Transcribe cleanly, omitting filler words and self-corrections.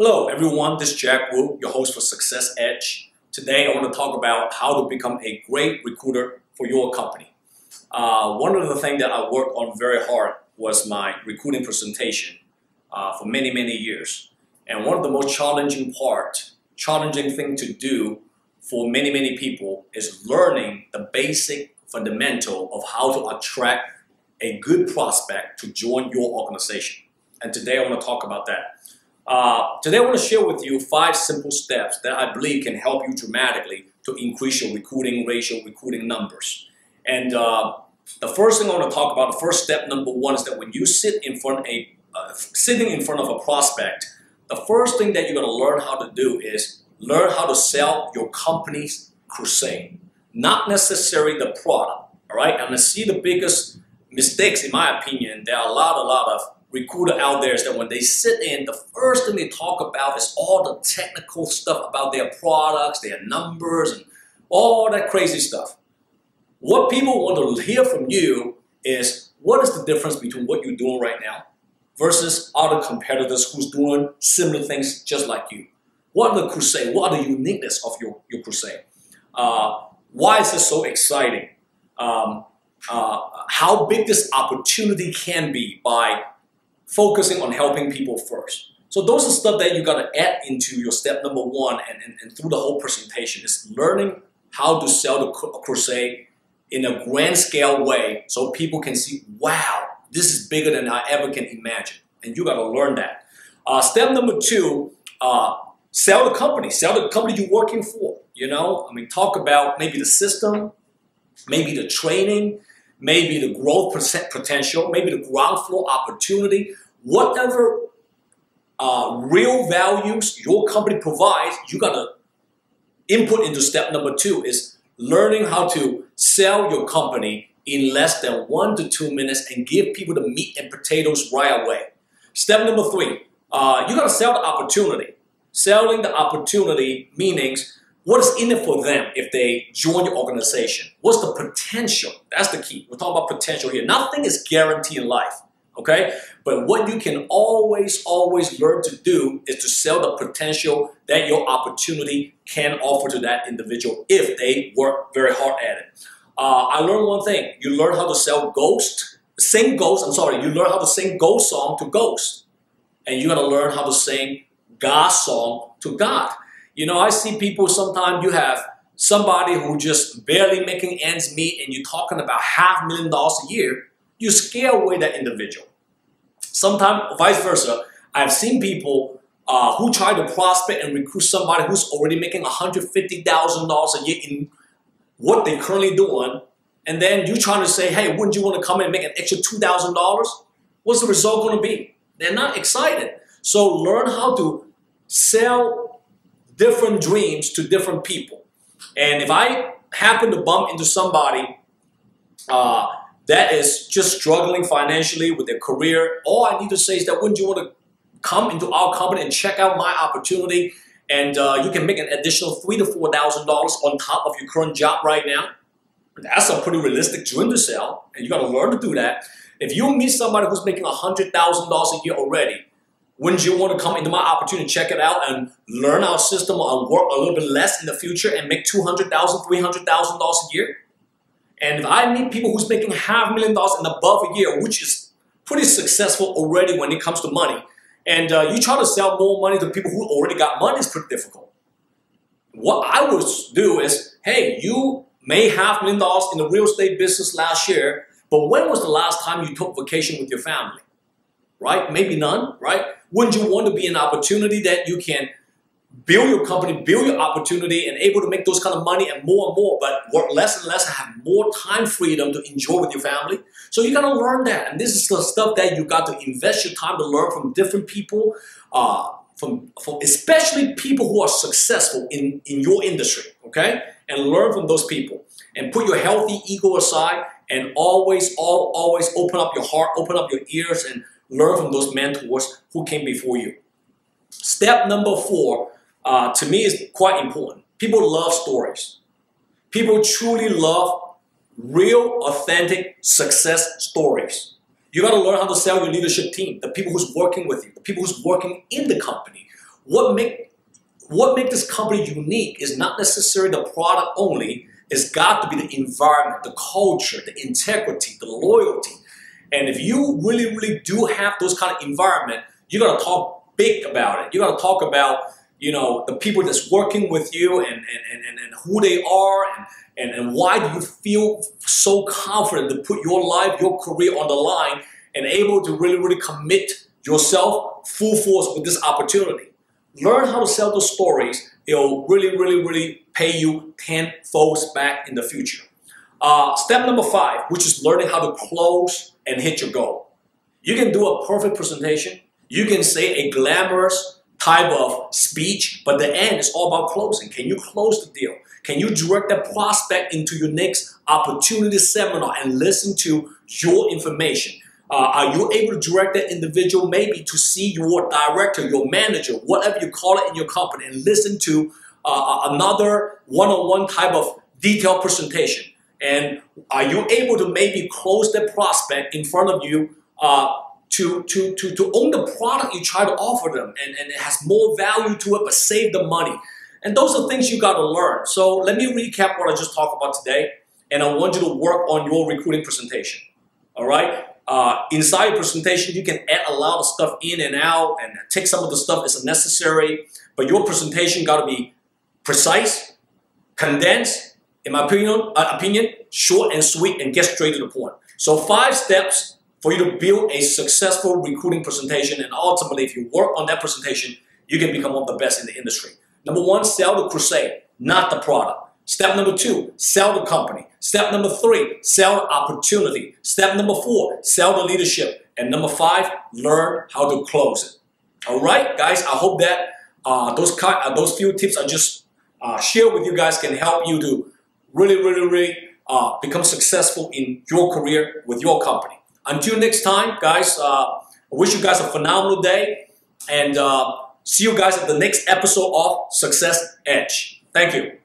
Hello everyone, this is Jack Wu, your host for Success Edge. Today I want to talk about how to become a great recruiter for your company. One of the things that I worked on very hard was my recruiting presentation for many years. And one of the most challenging thing to do for many people is learning the basic fundamental of how to attract a good prospect to join your organization. And today I want to talk about that. Today I want to share with you 5 simple steps that I believe can help you dramatically to increase your recruiting ratio, recruiting numbers. And the first thing I want to talk about, the first step number 1 is that when you sitting in front of a prospect, the first thing that you're going to learn how to do is learn how to sell your company's crusade, not necessarily the product. All right, and I see the biggest mistakes, in my opinion. There are a lot of recruiter out there is that when they sit in, the first thing they talk about is all the technical stuff about their products, their numbers, and all that crazy stuff. What people want to hear from you is what is the difference between what you're doing right now versus other competitors who's doing similar things just like you. What are the crusade? What are the uniqueness of your crusade? Why is this so exciting? How big this opportunity can be by focusing on helping people first. So those are stuff that you got to add into your step number 1 and through the whole presentation is learning how to sell the crusade in a grand scale way so people can see, wow, this is bigger than I ever can imagine. And you got to learn that. Step number 2, sell the company you're working for. You know, I mean, talk about maybe the system, maybe the training, maybe the growth potential, maybe the ground floor opportunity, whatever real values your company provides, you got to input into step number 2 is learning how to sell your company in less than 1 to 2 minutes and give people the meat and potatoes right away. Step number 3, you got to sell the opportunity. Selling the opportunity means what is in it for them if they join your organization? What's the potential? That's the key. We're talking about potential here. Nothing is guaranteed in life, okay? But what you can always learn to do is to sell the potential that your opportunity can offer to that individual if they work very hard at it. I learned one thing. You learn how to sell you learn how to sing ghost song to ghost. And you got to learn how to sing God song to God. You know, I see people sometimes, you have somebody who just barely making ends meet and you're talking about $500,000 a year, you scare away that individual. Sometimes vice versa, I've seen people who try to prospect and recruit somebody who's already making $150,000 a year in what they're currently doing, and then you're trying to say, hey, wouldn't you want to come in and make an extra $2,000? What's the result going to be? They're not excited. So learn how to sell different dreams to different people. And if I happen to bump into somebody that is just struggling financially with their career, all I need to say is that wouldn't you want to come into our company and check out my opportunity, and you can make an additional $3,000 to $4,000 on top of your current job right now? That's a pretty realistic dream to sell, and you got to learn to do that. If you meet somebody who's making $100,000 a year already, wouldn't you want to come into my opportunity, check it out, and learn our system and work a little bit less in the future and make $200,000, $300,000 a year? And if I meet people who's making $500,000 and above a year, which is pretty successful already when it comes to money, and you try to sell more money to people who already got money, is pretty difficult. What I would do is, hey, you made $500,000 in the real estate business last year, but when was the last time you took vacation with your family? Right? Maybe none, right? Wouldn't you want to be an opportunity that you can build your company, build your opportunity, and able to make those kind of money and more, but work less and less and have more time freedom to enjoy with your family? So you got to learn that. And this is the stuff that you got to invest your time to learn from different people, from especially people who are successful in your industry, okay? And learn from those people. And put your healthy ego aside and always open up your heart, open up your ears, and learn from those mentors who came before you. Step number 4, to me, is quite important. People love stories. People truly love real, authentic success stories. You got to learn how to sell your leadership team, the people who's working with you, the people who's working in the company, what make this company unique is not necessarily the product only. It's got to be the environment, the culture, the integrity, the loyalty. And if you really, really do have those kind of environment, you got to talk big about it. You got to talk about, the people that's working with you and who they are and why do you feel so confident to put your life, your career on the line and able to really, really commit yourself full force with this opportunity. Learn how to sell those stories. It'll really, really, really pay you tenfold back in the future. Step number 5, which is learning how to close and hit your goal. You can do a perfect presentation. You can say a glamorous type of speech, but the end is all about closing. Can you close the deal? Can you direct that prospect into your next opportunity seminar and listen to your information? Are you able to direct that individual maybe to see your director, your manager, whatever you call it in your company, and listen to another one-on-one type of detailed presentation? And are you able to maybe close that prospect in front of you to own the product you try to offer them and it has more value to it but save the money? And those are things you got to learn. So let me recap what I just talked about today, and I want you to work on your recruiting presentation. All right? Inside your presentation, you can add a lot of stuff in and out and take some of the stuff that's unnecessary, but your presentation got to be precise, condensed, in my opinion, short and sweet, and get straight to the point. So 5 steps for you to build a successful recruiting presentation, and ultimately, if you work on that presentation, you can become one of the best in the industry. Number 1, sell the crusade, not the product. Step number 2, sell the company. Step number 3, sell the opportunity. Step number 4, sell the leadership. And number 5, learn how to close it. All right, guys, I hope that those few tips I just shared with you guys can help you to really become successful in your career with your company. Until next time, guys, I wish you guys a phenomenal day, and see you guys at the next episode of Success Edge. Thank you.